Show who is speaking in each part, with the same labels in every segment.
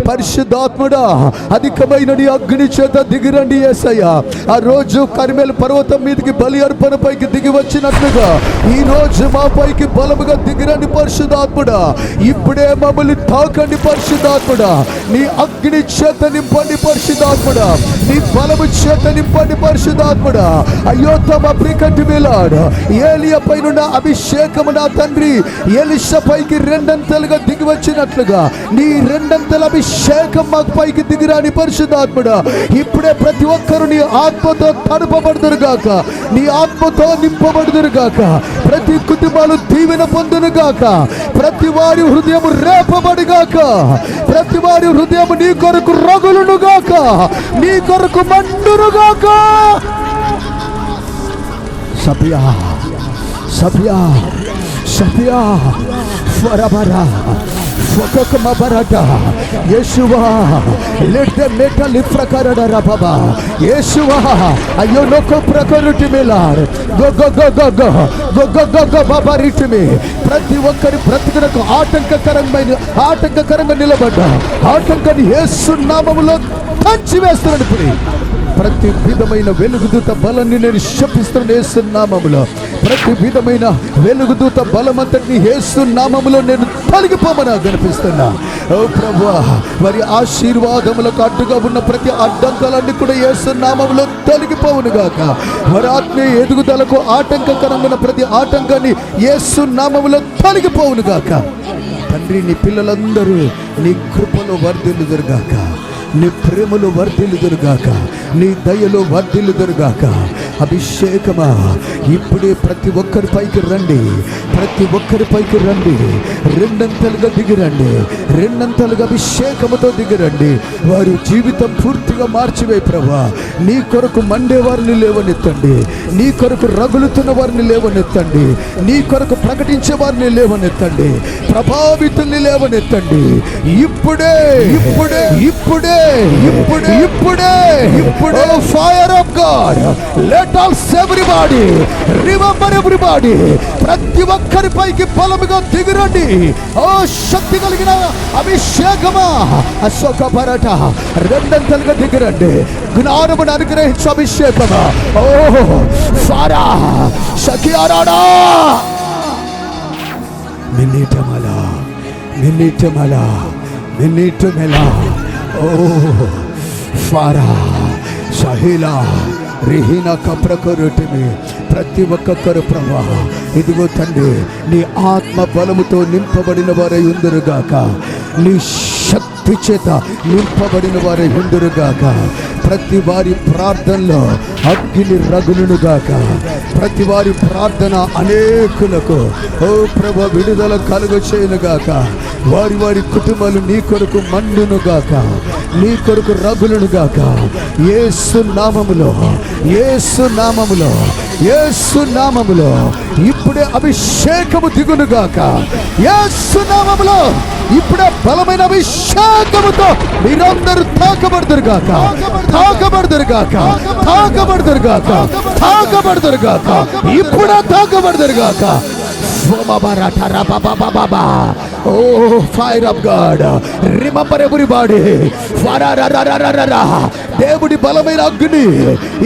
Speaker 1: పరిశుద్ధాత్ముడా అధికమైన నీ అగ్ని చేత దిగిరండి యేసయ్యా. ఆ రోజు కర్మెలు పర్వతం మీదకి బలి అర్పణ పైకి దిగి వచ్చినట్లుగా ఈ రోజు మా పైకి బలముగా దిగిరండి పరిశుద్ధాత్ముడా. ఇప్పుడే మమ్మల్ని తాకండి పరిశుద్ధాత్ముడా. నీ అగ్ని చేత నింపండి పరిశుద్ధాత్ముడా. నీ బలము చేత నింపండి పరిశుద్ధాత్ముడా. అయ్యో తమ ప్రికటి వేలాడు ఏలియా పైన అభిషేకము నా తండ్రి ఎలీషా పైకి రెండంతలుగా దిగి వచ్చినట్లుగా నీ రెండంతల అభిషేకం మాకు పైకి దిగిరాని పరిశుద్ధాత్ముడా. ఇప్పుడే ప్రతి ఒక్కరు నీ ఆత్మతో తడుపబడుదురుగాక, నీ ఆత్మతో నింపబడుదురుగాక. ప్రతి కుటుంబాలు దీవెన పొందునుగాక. ప్రతి వారి హృదయము రేపబడుగాక. ప్రతి వారి హృదయము నీ కొరకు రగులునుగాక, నీ కొరకు మండునుగాక. సభ్యా సభ్యా సభ్యా ఫరబరా యేసువా లెట్ ద మెటల్ ప్రకారడ రబబా యేసువా అయ్యో నొక్క ప్రకరుటి మిలార్ go go go go go go go go go బాబా రిటిమి. ప్రతి ఒక్కరి బ్రతుకునకు ఆటంకకరంగా నిలబడ్డ ఆటంకాన్ని యేసు నామములో తంచివేస్తున్నాను. ఇప్పుడు ప్రతి విధమైన వెలుగుదూత బలాన్ని నేను శపిస్తున్నాను యేసు నామములో. ప్రతి విధమైన వెలుగుదూత బలమంతటిని యేసు నామములో నేను తొలగిపోమని కనిపిస్తున్నా. ఓ ప్రభువా, మరి ఆశీర్వాదములకు అడ్డుగా ఉన్న ప్రతి అడ్డంకాలన్నీ కూడా యేసు నామములో తొలగిపోవును గాక. మరి ఆత్మీయ ఎదుగుదలకు ఆటంకకరమైన ప్రతి ఆటంకాన్ని యేసు నామములో తొలగిపోవును గాక. తండ్రి, నీ పిల్లలందరూ నీ కృపలో వర్ధిల్లుదురుగాక, నీ ప్రేమలో వర్ధిల్లుదురుగాక, నీ దయలో వర్ధిల్లుదురుగాక. అభిషేకమా ఇప్పుడే ప్రతి ఒక్కరి పైకి రండి, ప్రతి ఒక్కరి పైకి రండి. రెండంతలుగా దిగిరండి, రెండంతలుగా అభిషేకముతో దిగిరండి. వారి జీవితం పూర్తిగా మార్చివే ప్రభా. నీ కొరకు మండే వారిని లేవనెత్తండి, నీ కొరకు రగులుతున్న వారిని లేవనెత్తండి, నీ కొరకు ప్రకటించే వారిని లేవనెత్తండి, ప్రభావితుల్ని లేవనెత్తండి. ఇప్పుడే ఇప్పుడే ఇప్పుడే ఇప్పుడే ఇప్పుడే ఇప్పుడే fire of God. Let all's everybody remember everybody. ప్రతి ఒక్కరి పైకి బలముగా దిగిరండి. ఓ శక్తి కలిగిన అభిషేకమా అశోక పరట రెండంతలుగా దిగిరండి. జ్ఞానమును అనుగ్రహించు అభిషేకమా. ఓ ఫారా షకియారాడా మిన్నిటమలా మిన్నిటమలా మిన్నిటమలా. ఓ ఫారా షహిలా రిహీనా కప్రకరుటిమి. ప్రతి ఒక్కరు ప్రభా, ఇదిగో తండ్రి, నీ ఆత్మ బలముతో నింపబడిన వారై ఉందురుగాక, నీ శక్తి చేత నింపబడిన వారై ఉందురుగాక. ప్రతి వారి ప్రార్థనలో అగ్ని రగులునుగాక. ప్రతి వారి ప్రార్థన అనేకులకు ఓ ప్రభు విడుదల కలుగ చేయనుగాక. వారి వారి కుటుంబాలు నీ కొరకు మండునుగాక, నీ కొరకు రగులునుగాక. యేసు నామములో, యేసు నామములో, యేసు నామములో ఇప్పుడే అభిషేకము దిగునుగాక. యేసు నామములో ఇప్పుడే బలమైన అభిషేకముతో మీరందరూ తాకబడుదురుగాక, తాకబడుదురుగాక, తాకబడుదురుగాక, తాకబడుదురుగాక. ఇప్పుడే తాకబడుదురుగాక. Oh, fire of God. Remember everybody. దేవుడి బలమైన అగ్ని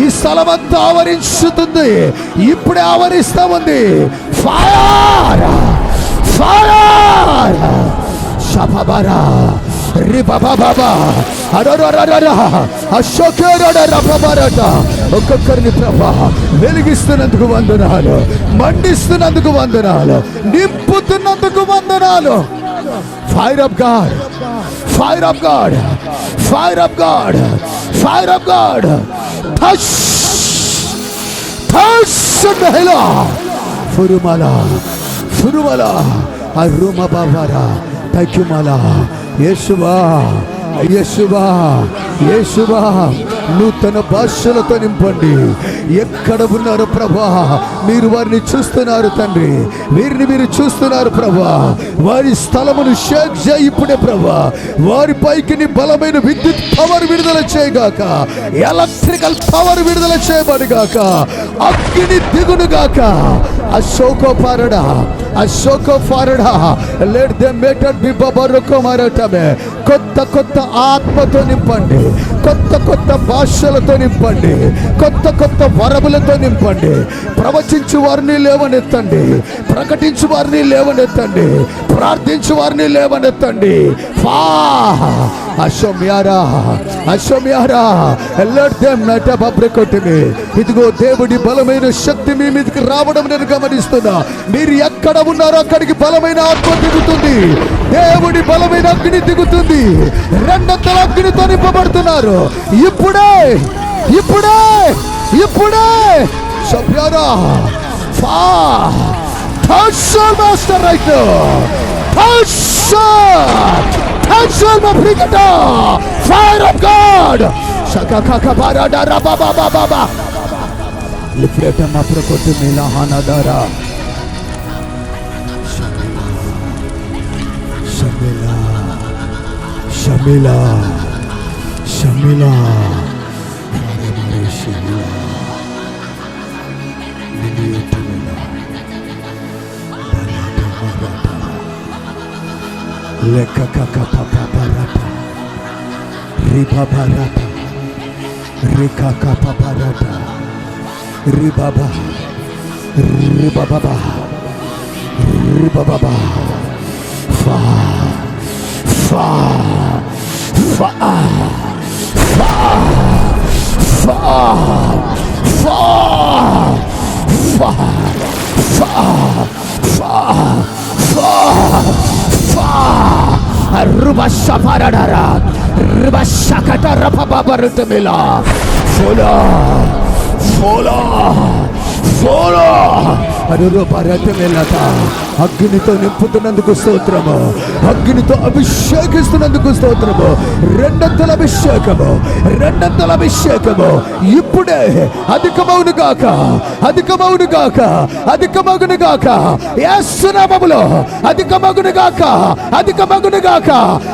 Speaker 1: ఈ స్థలమంతా ఆవరించుతుంది. ఇప్పుడే ఆవరిస్తా ఉంది. ఫైర్ ఫైర్ షపబరా రిబబబా అరరరరర అశోకరరరబరట. ఒక్కొక్కరిని ప్రభా వెలిగిస్తున్నందుకు వందనాలు, మండిస్తున్నందుకు వందనాలు, నింపుతున్నందుకు వందనాలు. Fire of God, fire of God, fire of God, fire of God. Touch touch నహలా ఫురుమలా ఫురుమలా అరుమ బాబారా తక్కుమలా. యేసువా యేసువా యేసువా నూతన భాషలతో నింపండి. ఎక్కడ ఉన్నారు ప్రభా? మీరు వారిని చూస్తున్నారు తండ్రి, వీరిని మీరు చూస్తున్నారు ప్రభా. వారి స్థలమును షేక్ చేయి ఇప్పుడే ప్రభా. వారి పైకి నీ బలమైన విద్యుత్ పవర్ విడుదల చేయగాక, ఎలక్ట్రికల్ పవర్ విడుదల చేయబడిగాక. అగ్ని దిగునుగాక, అశోకపారడా అశోకపారడా లెట్ దెమ్ మేటర్ బి బబరుకోమరటమే. కొత్త కొత్త ఆత్మతో నింపండి, కొత్త కొత్త భాషలతో నింపండి, కొత్త కొత్త వరములతో నింపండి. ప్రవచించు వారిని లేవనెత్తండి, ప్రకటించు వారిని లేవనెత్తండి, ప్రార్థించు వారిని లేవనెత్తండి. ఫా అశోమ్యారా అశోమ్యారా లెట్ దెమ్ నటబబ్రకొట్టమే. ఇదిగో దేవుడి బలమైన శక్తి మీ మీదకి రావడం నేను గమనిస్తున్నా. మీరు ఎక్కడ ఉన్నారో అక్కడికి బలమైన ఆత్మ దిగుతుంది, దేవుడి బలమైన అగ్ని దిగుతుంది. రెండంతల అగ్నితో నింపబడుతున్నారు ఇప్పుడే ఇప్పుడే ఇప్పుడే. సభ్యారా ఫా master right fire of God shakaka barada rababa baba lifleta maprokotu milahana dara shamila shamila shamila shamila niliyotumela barada barada lekaka papa barada riba barada rikaka papa barada ribaba ribaba ribaba fa fa fa fa fa fa fa fa fa fa rubasha paradara rubasha kata rapababarutamila fola fola fola అరురపరటమేలట. అగ్నితో నింపుతున్నందుకు స్తోత్రము, అగ్నితో అభిషేకిస్తున్నందుకు స్తోత్రము. రెండంతల అభిషేకము, రెండంతల అభిషేకము ఇప్పుడే అధికమవును గాక, అధికమవును గాక, అధికమగును గాక. యేసు నామములో అధికమగును గాక, అధికమగును గాక.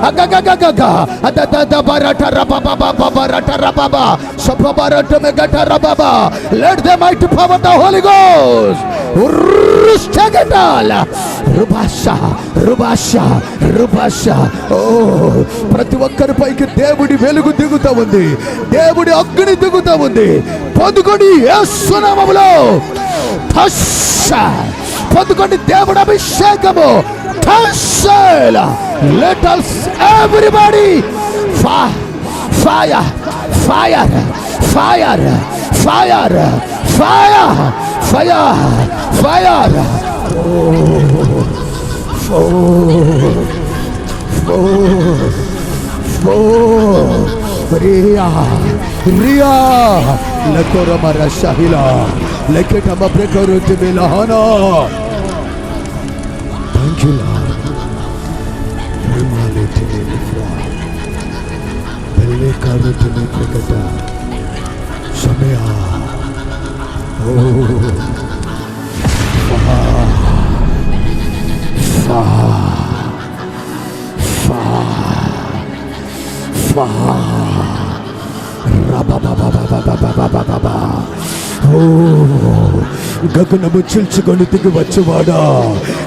Speaker 1: అగగగగగ అదదద బరట రబబబ బరట రబబ సబబరట మెగట రబబ. Let the might power the Holy Ghost ప్రతి ఒక్కరి పైకి దేవుడి వెలుగు దిగుతా ఉంది, దేవుడి అగ్ని దిగుతా ఉంది. పొందుకొని యేసు నామములో పొందుకొని దేవుడి అభిషేకము. Let us everybody fire fire fire fire fire fire fire fire. Ria ria lekora marashahila leketa mabrekoruti bilahana. Thank you Lord. Rimalete lifra belekaruti meketa samaya. గగనము చిల్చుకొని దిగి వచ్చేవాడా,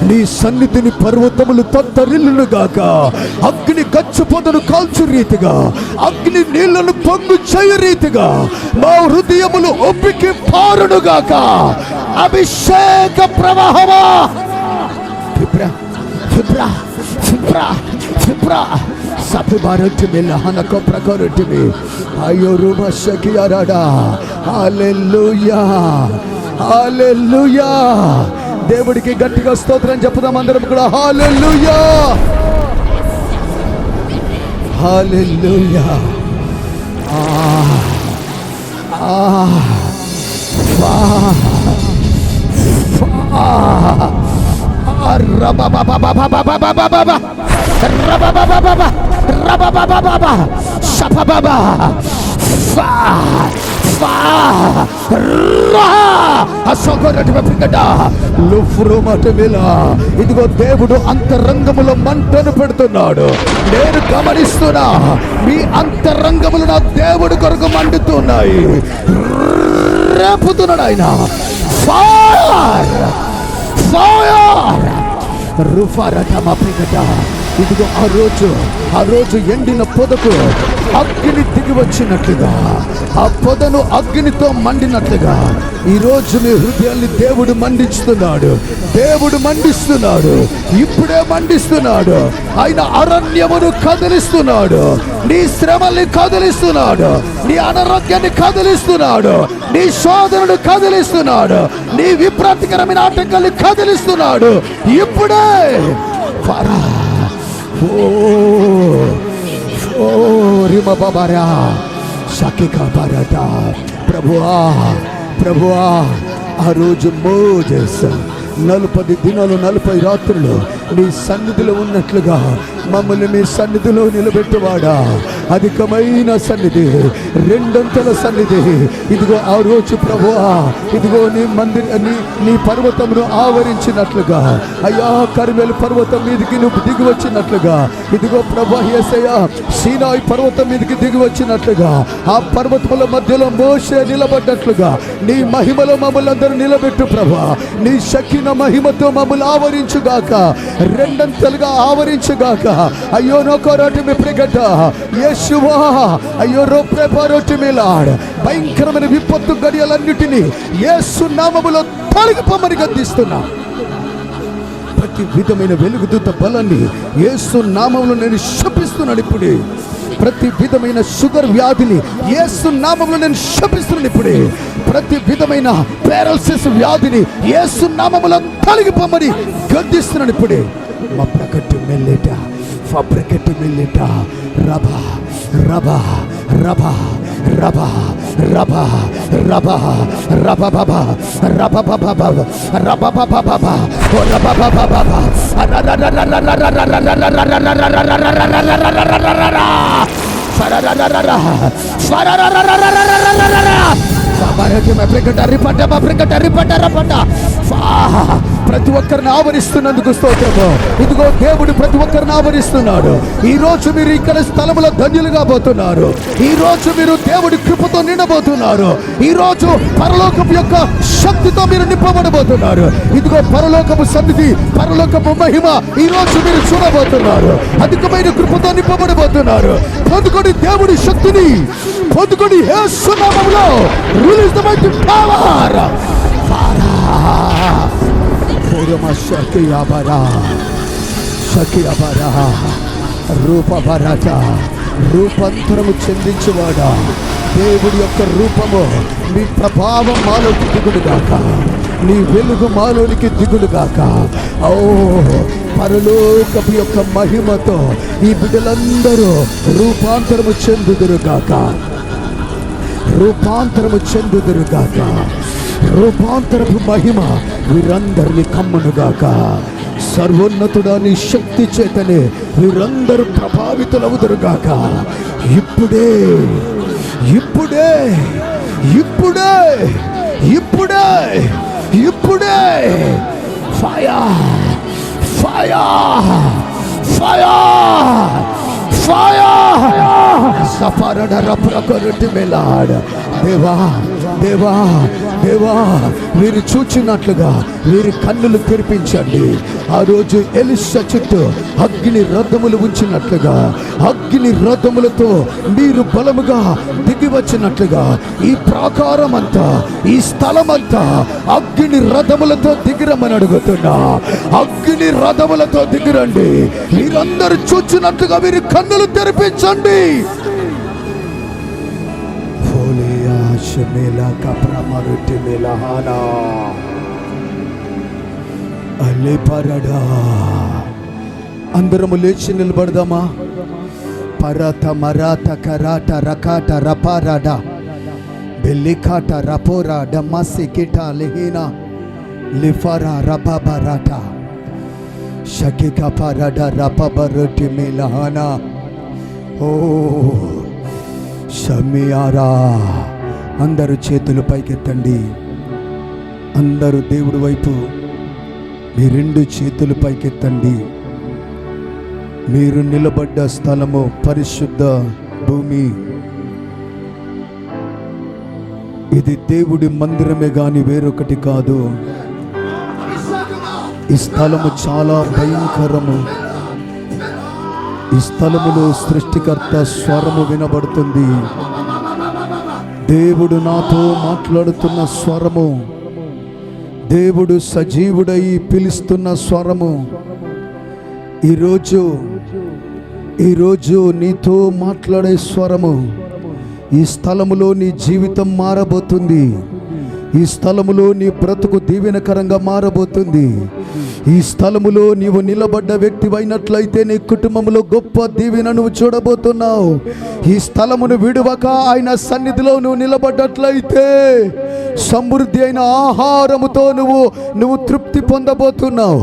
Speaker 1: నీ సన్నిధిని పర్వతములు తత్తరిల్లును గాక. అగ్ని గచ్చు పొదను కాల్చు రీతిగా, అగ్ని నీళ్లను పొంగు చేయు రీతిగా మా హృదయములు ఒప్పికి పారును గాక. అభిషేక ప్రవాహమా ఫిబ్రా ఫిబ్రా ఫిబ్రా ఫిబ్రా సఫిబారటిమి లహనకో ప్రకరటిమి అయోరుమ షకియారాడా. హల్లెలూయా హల్లెలూయా. దేవుడికి గట్టిగా స్తోత్రం చెప్పుదాం అందరం కూడా. హల్లెలూయా హల్లెలూయా. ఇదిగో దేవుడు అంతరంగములో మంటను పెడుతున్నాడు. నేను గమనిస్తున్నా, మీ అంతరంగములు నా దేవుడు కొరకు మండుతున్నాయి. రేపుతున్నాడు ఆయన. ఫైర్ ఫైర్ ఇదిగో ఆ రోజు ఎండిన పొదకు అగ్ని దిగి వచ్చినట్లుగా, ఆ పొదను అగ్నితో మండినట్లుగా ఈ రోజు మీ హృదయాన్ని దేవుడు మండిస్తున్నాడు. ఇప్పుడే మండిస్తున్నాడు. ఆయన అరణ్యమును కదిలిస్తున్నాడు, నీ శ్రమల్ని కదిలిస్తున్నాడు, నీ అనారోగ్యాన్ని కదిలిస్తున్నాడు, నీ శోధనను కదిలిస్తున్నాడు, నీ విప్రాంతికరమైన ఆటంకాన్ని కదిలిస్తున్నాడు. ఇప్పుడే ప్రభువా ఆ రోజు మోజెస్ 40 దినాలు 40 రాత్రులు నీ సన్నిధిలో ఉన్నట్లుగా మమ్మల్ని మీ సన్నిధిలో నిలబెట్టువాడా, అధికమైన సన్నిధి, రెండంతల సన్నిధి. ఇదిగో ఆ రోజు ప్రభువా, ఇదిగో నీ పర్వతమును ఆవరించినట్లుగా, అయ్యా కర్మెలు పర్వతం మీదకి నువ్వు దిగి వచ్చినట్లుగా, ఇదిగో ప్రభువా యేసయ్యా సీనాయి పర్వతం మీదకి దిగి వచ్చినట్లుగా, ఆ పర్వతముల మధ్యలో మోషే నిలబడ్డట్లుగా నీ మహిమలో మమ్మల్ని అందరూ నిలబెట్టు ప్రభువా. నీ శక్తిన మహిమతో మమ్మల్ని ఆవరించుగాక, రెండంతలుగా ఆవరించుగాక. అయ్యో నోకోరోటి మీ ప్రిగట యేషువా, అయ్యో రోప్రేపారోటి మీలాడ్ భయంకరమైన విపత్తు గడియలన్నిటినీ యేసు నామములో తొలగిపోమని గద్దిస్తున్నా. ప్రతి విధమైన వెలుగుదూత బలాన్ని యేసు నామములో నేను శపిస్తున్నాను. ఇప్పుడే ప్రతి విధమైన షుగర్ వ్యాధిని యేసు నామములో నేను శపిస్తున్నాను. ఇప్పుడే ప్రతి విధమైన పారాలిసిస్ వ్యాధిని యేసు నామములో తొలగిపోమని గద్దిస్తున్నాను. ఇప్పుడే మా ప్రకటి మెల్లేట ఫబ్రికెట్ మెల్లేట రబా రబా రబా రబా రబా రబా రబా బాబా రబా బాబా రబా బాబా బాబా రబా బాబా బాబా ప్రతి ఒక్కరిని ఆవరిస్తున్నందుకు స్తోత్రము. ఇదిగో దేవుడు ప్రతి ఒక్కరిని ఆవరిస్తున్నాడు. ఈ రోజు మీరు ఇక్కడ స్థలములో ధన్యులుగా పోతున్నారు. ఈ రోజు మీరు దేవుడి కృపతో నిండబోతున్నారు. ఈ రోజు పరలోకపు యొక్క శక్తితో మీరు నింపబడబోతున్నారు. ఇదిగో పరలోకపు సన్నిధి, పరలోకపు మహిమ ఈ రోజు మీరు చూడబోతున్నారు. అధికమైన కృపతో నింపబడబోతున్నారు. పొందుకొని దేవుడి శక్తిని పొందుకొని యేసు నామములో రిలీజ్ ద మైటీ పవర్. రూపాంతరము చెందించువాడా, దేవుడి యొక్క రూపము నీ ప్రభావం మాలోకి దిగుడుగాక, నీ వెలుగు మాలోనికి దిగుడుగాక. ఓ పరలోకపు యొక్క మహిమతో ఈ బిడ్డలందరూ రూపాంతరము చెందుదురుగాక, రూపాంతరము చెందుదురుగాక. రూపాంతరపు మహిమ వీరందరినీ కమ్మునుగాక. సర్వోన్నతుడా నీ శక్తి చేతనే వీరందరూ ప్రభావితులవుదురుగాక. ఇప్పుడే ఇప్పుడే ఇప్పుడే ఇప్పుడే ఇప్పుడే ఫైర్ ఫైర్ ఫైర్ ఫైర్ సఫరడ ప్రకృతి మెలాడ్. దేవా దేవా దేవా మీరు చూచినట్లుగా వీరి కన్నులు తెరిపించండి. ఆ రోజు ఎలీషా చుట్టూ అగ్ని రథములు ఉంచినట్లుగా, అగ్ని రథములతో మీరు బలముగా దిగి వచ్చినట్లుగా ఈ ప్రాకారం అంతా, ఈ స్థలం అంతా అగ్ని రథములతో దిగిరమని అడుగుతున్నా. అగ్ని రథములతో దిగిరండి. మీరందరూ చూచినట్లుగా వీరి కన్నులు తెరిపించండి. అందరము లేచి నిలబడదామా? పరత మరాత కరాట రకాట రపారాడ బెల్లికాట రపోరా డమాసి కిట లిహినా లిఫారా రబాబరాట షకిక పరడ రపబరుటి మిలహానా. ఓ షమియారా. అందరూ చేతులు పైకెత్తండి. అందరూ దేవుడి వైపు మీ 2 చేతులు పైకెత్తండి. మీరు నిలబడ్డ స్థలము పరిశుద్ధ భూమి. ఇది దేవుడి మందిరమే గాని వేరొకటి కాదు. ఈ స్థలము చాలా భయంకరము. ఈ స్థలములో సృష్టికర్త స్వరము వినబడుతుంది. దేవుడు నాతో మాట్లాడుతున్న స్వరము, దేవుడు సజీవుడై పిలుస్తున్న స్వరము ఈరోజు నీతో మాట్లాడే స్వరము. ఈ స్థలములో నీ జీవితం మారబోతుంది. ఈ స్థలములో నీ బ్రతుకు దీవెనకరంగా మారబోతుంది. ఈ స్థలములో నీవు నిలబడ్డ వ్యక్తివైనట్లయితే నీ కుటుంబంలో గొప్ప దీవెన నువ్వు చూడబోతున్నావు. ఈ స్థలమును విడువక ఆయన సన్నిధిలో నువ్వు నిలబడ్డట్లయితే సమృద్ధి అయిన ఆహారముతో నువ్వు తృప్తి పొందబోతున్నావు.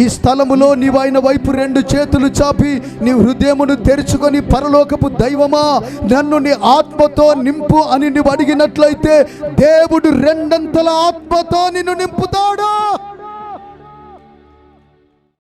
Speaker 1: ఈ స్థలములో నీవు ఆయన వైపు 2 చేతులు చాపి నీ హృదయమును తెరుచుకొని, పరలోకపు దైవమా నన్ను నీ ఆత్మతో నింపు అని నువ్వు అడిగినట్లయితే దేవుడు 2 ఆత్మతో నిన్ను నింపుతాడు.